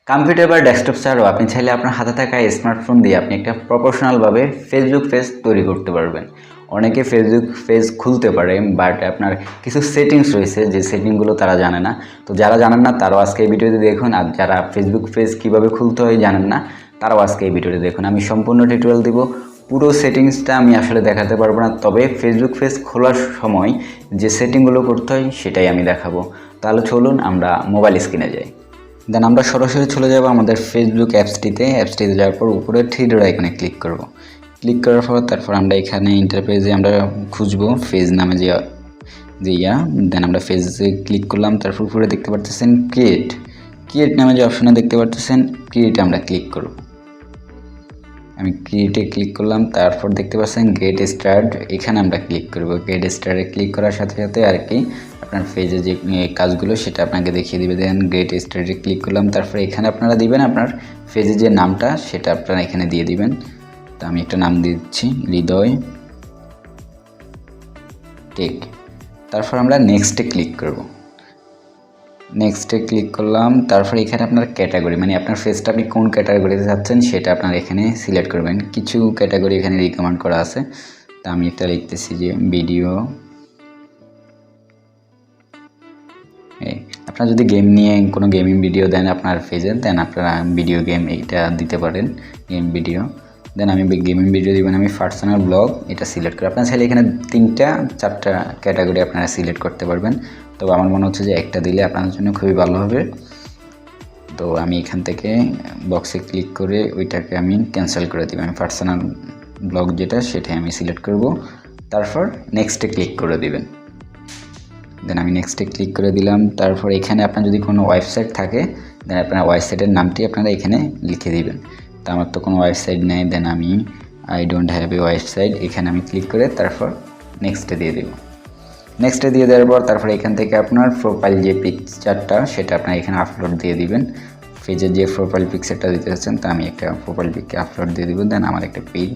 Computer বা desktop ছাড়াও আপনি চাইলে আপনার হাতে থাকা স্মার্টফোন দিয়ে আপনি একটা প্রফেশনালভাবে ফেসবুক পেজ তৈরি করতে পারবেন। অনেকে ফেসবুক পেজ খুলতে পারে, বাট আপনার কিছু সেটিংস রয়েছে যে সেটিংগুলো তারা জানে না। তো যারা জানেন না তারাও আজকে এই ভিডিওতে দেখুন, আর যারা ফেসবুক পেজ কীভাবে খুলতে হয় জানেন না তারাও আজকে এই ভিডিওতে দেখুন। আমি সম্পূর্ণ টিউটোরিয়াল দিব। পুরো সেটিংসটা আমি আসলে দেখাতে পারবো না, তবে ফেসবুক পেজ খোলার সময় যে সেটিংগুলো করতে হয় সেটাই আমি দেখাবো। তাহলে চলুন আমরা মোবাইল স্ক্রিনে যাই। দেন আমরা সরাসরি চলে যাব আমাদের ফেসবুক অ্যাপসটিতে যাওয়ার পর উপরে থ্রি ডট আইকনে ক্লিক করব। ক্লিক করার পর তারপর আমরা এখানে ইন্টারপেজে আমরা খুঁজবো পেজ নামে যে দেন আমরা পেজে ক্লিক করলাম। তারপর উপরে দেখতে পাচ্ছেন ক্রিয়েট নামে যে অপশনে দেখতে পাচ্ছেন ক্রিয়েটে আমরা ক্লিক করব। আমি ক্রিয়েটে ক্লিক করলাম। তারপর দেখতে পাচ্ছেন গেট স্টার্ট, এখানে আমরা ক্লিক করব। গেট স্টার্টে ক্লিক করার সাথে সাথে আর কি আপনার পেজে যে কাজগুলো সেটা আপনাকে দেখিয়ে দিবে। দেন গেট স্টার্টে ক্লিক করলাম। তারপর এখানে আপনারা দিবেন আপনার পেজের যে নামটা সেটা আপনারা এখানে দিয়ে দিবেন। তো আমি একটা নাম দিচ্ছি হৃদয় টেক। তারপর আমরা নেক্সটে ক্লিক করব। নেক্সটে ক্লিক করলাম। তারপর এখানে আপনার ক্যাটাগরি, মানে আপনার পেজটা আপনি কোন ক্যাটাগরিতে যাচ্ছেন সেটা আপনার এখানে সিলেক্ট করবেন। কিছু ক্যাটাগরি এখানে রিকমেন্ড করা আছে, তা আমি একটা লিখতেছি যে ভিডিও। আপনারা যদি গেম নিয়ে কোনো গেমিং ভিডিও দেন আপনার পেজে, দেন আপনারা ভিডিও গেম এইটা দিতে পারেন, গেম ভিডিও। দেন আমি গেমিং ভিডিও দিবেন, আমি পার্সোনাল ব্লগ এটা সিলেক্ট করি। আপনারা চাইলে এখানে 3-4টা ক্যাটাগরি আপনারা সিলেক্ট করতে পারবেন। তো আমার মনে হচ্ছে যে একটা দিলে আপনাদের জন্য খুবই ভালো হবে। তো আমি এখান থেকে বক্সে ক্লিক করে ওইটাকে আমি ক্যান্সেল করে দিব। আমি পার্সোনাল ব্লগ যেটা সেটাই আমি সিলেক্ট করব। তারপর নেক্সটে ক্লিক করে দিবেন। দেন আমি নেক্সটে ক্লিক করে দিলাম। তারপর এখানে আপনার যদি কোনো ওয়েবসাইট থাকে দেন আপনার ওয়েবসাইটের নামটি আপনারা এখানে লিখে দিবেন। তো আমার তো কোনো ওয়েবসাইট নেই, দেন আমি I don't have a website, এখানে আমি ক্লিক করে তারপর নেক্সটে দিয়ে দেব। নেক্সটে দিয়ে দেওয়ার পর তারপর এখান থেকে আপনার প্রোফাইল যে পিকচারটা সেটা আপনার এখানে আপলোড দিয়ে দিবেন। পেজের যে প্রোফাইল পিকচারটা দিতে চাচ্ছেন তা আমি একটা প্রোফাইল পিককে আপলোড দিয়ে দিব। দেন আমার একটা পেজ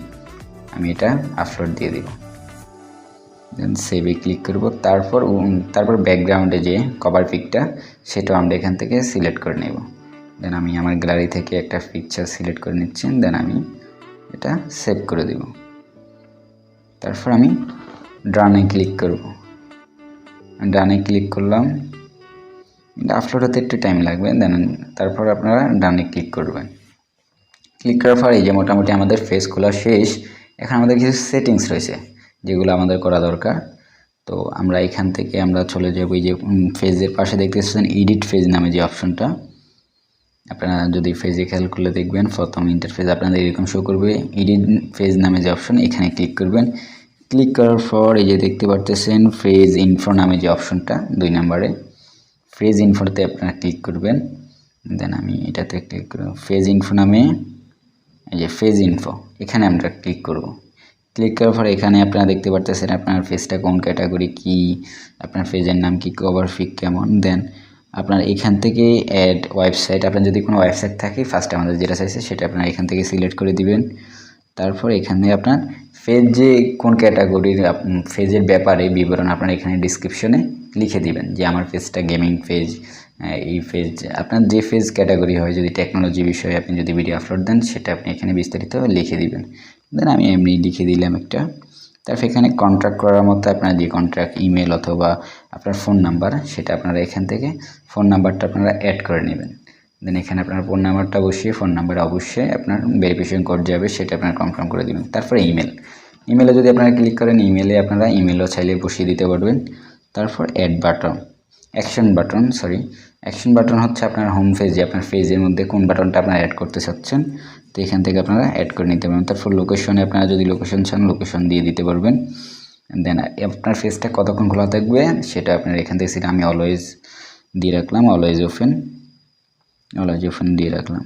আমি এটা আপলোড দিয়ে দিব। দেন সেভে ক্লিক করব। তারপর ব্যাকগ্রাউন্ডে যে কভার পিকটা সেটাও আমরা এখান থেকে সিলেক্ট করে নেব। দেন আমি আমার গ্যালারি থেকে একটা পিকচার সিলেক্ট করে নিচ্ছি। দেন আমি এটা সেভ করে দেব। তারপর আমি ডানে ক্লিক করব। ডানে ক্লিক করলাম। এটা আপলোড হতে একটু টাইম লাগবে। দেন তারপর আপনারা ডানে ক্লিক করবেন। ক্লিক করার পর এই যে মোটামুটি আমাদের পেজ খোলা শেষ। এখন আমাদের কিছু সেটিংস রয়েছে যেগুলো আমাদের করা দরকার। তো আমরা এখান থেকে আমরা চলে যাব এই যে পেজের পাশে দেখতেছেন এডিট পেজ নামে যে অপশনটা। আপনারা যদি পেজে খেয়াল করলে দেখবেন প্রথম ইন্টারফেস আপনাদের এরকম শো করবে। এডিট পেজ নামে যে অপশন এখানে ক্লিক করবেন। ক্লিক করার পর এই যে দেখতে পাচ্ছেন পেজ ইনফো নামে যে অপশনটা 2 নম্বরে, পেজ ইনফোতে আপনারা ক্লিক করবেন। দেন আমি এটাতে ক্লিক করব। পেজ ইনফো নামে এই যে পেজ ইনফো এখানে আমরা ক্লিক করব। ক্লিক করার পর এখানে আপনারা দেখতে পাচ্ছেন আপনার পেজটা কোন ক্যাটাগরি, কি আপনার পেজের নাম কি, কভার পিক কেমন। দেন আপনার এখান থেকে অ্যাড ওয়েবসাইট, আপনার যদি কোনো ওয়েবসাইট থাকে ফার্স্টে আমাদের যেটা চাইছে সেটা আপনারা এখান থেকে সিলেক্ট করে দিবেন। তারপর এখানে আপনার পেজ যে কোন ক্যাটাগরির পেজের ব্যাপারে বিবরণ আপনারা এখানে ডিসক্রিপশনে লিখে দিবেন যে আমার পেজটা গেমিং পেজ, এই পেজ আপনার যে পেজ ক্যাটাগরি হয়, যদি টেকনোলজি বিষয়ে আপনি যদি ভিডিও আপলোড দেন সেটা আপনি এখানে বিস্তারিত লিখে দিবেন। দেন আমি এমনি লিখে দিলাম একটা। তারপর এখানে কন্ট্যাক্ট করার মতো আপনার যে কন্ট্যাক্ট ইমেল অথবা আপনার ফোন নাম্বার সেটা আপনারা এখান থেকে ফোন নাম্বারটা আপনারা অ্যাড করে নেবেন। দেন এখানে আপনার ফোন নাম্বারটা বসিয়ে ফোন নাম্বারে অবশ্যই আপনার ভেরিফিকেশন কোড যাবে সেটা আপনারা কনফার্ম করে দেবেন। তারপরে ইমেলে যদি আপনারা ক্লিক করেন ইমেলে আপনারা ইমেলও চাইলে বসিয়ে দিতে পারবেন। তারপর অ্যাকশন বাটন হচ্ছে আপনার হোম পেজে আপনার পেজের মধ্যে কোন বাটনটা আপনারা অ্যাড করতে চাচ্ছেন, তো এখান থেকে আপনারা অ্যাড করে নিতে পারবেন। তারপর লোকেশনে আপনারা যদি লোকেশন চান লোকেশন দিয়ে দিতে পারবেন। দেন আপনার পেজটা কতক্ষণ খোলা থাকবে সেটা আপনার এখান থেকে সেটা আমি অলওয়েজ দিয়ে রাখলাম, অলওয়েজ ওপেন দিয়ে রাখলাম।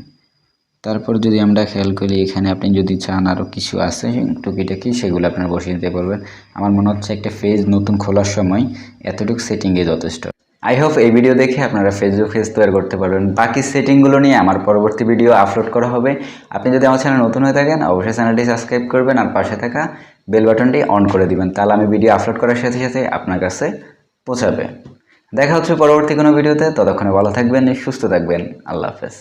তারপর যদি আমরা খেয়াল করি এখানে আপনি যদি চান আরও কিছু আছে টুকিটাকি সেগুলো আপনারা বসিয়ে দিতে পারবেন। আমার মনে হচ্ছে একটা পেজ নতুন খোলার সময় এতটুকু সেটিংয়ে যথেষ্ট। আই হোপ এই ভিডিও দেখে আপনারা ফেসবুক পেজ তৈরি করতে পারবেন। বাকি সেটিংগুলো নিয়ে আমার পরবর্তী ভিডিও আপলোড করা হবে। আপনি যদি আমার চ্যানেল নতুন হয়ে থাকেন অবশ্যই চ্যানেলটি সাবস্ক্রাইব করবেন আর পাশে থাকা বেল বাটনটি অন করে দিবেন, তাহলে আমি ভিডিও আপলোড করার সাথে সাথে আপনার কাছে পৌঁছাবে। দেখা হচ্ছে পরবর্তী কোনো ভিডিওতে, ততক্ষণে ভালো থাকবেন, সুস্থ থাকবেন। আল্লাহ হাফেজ।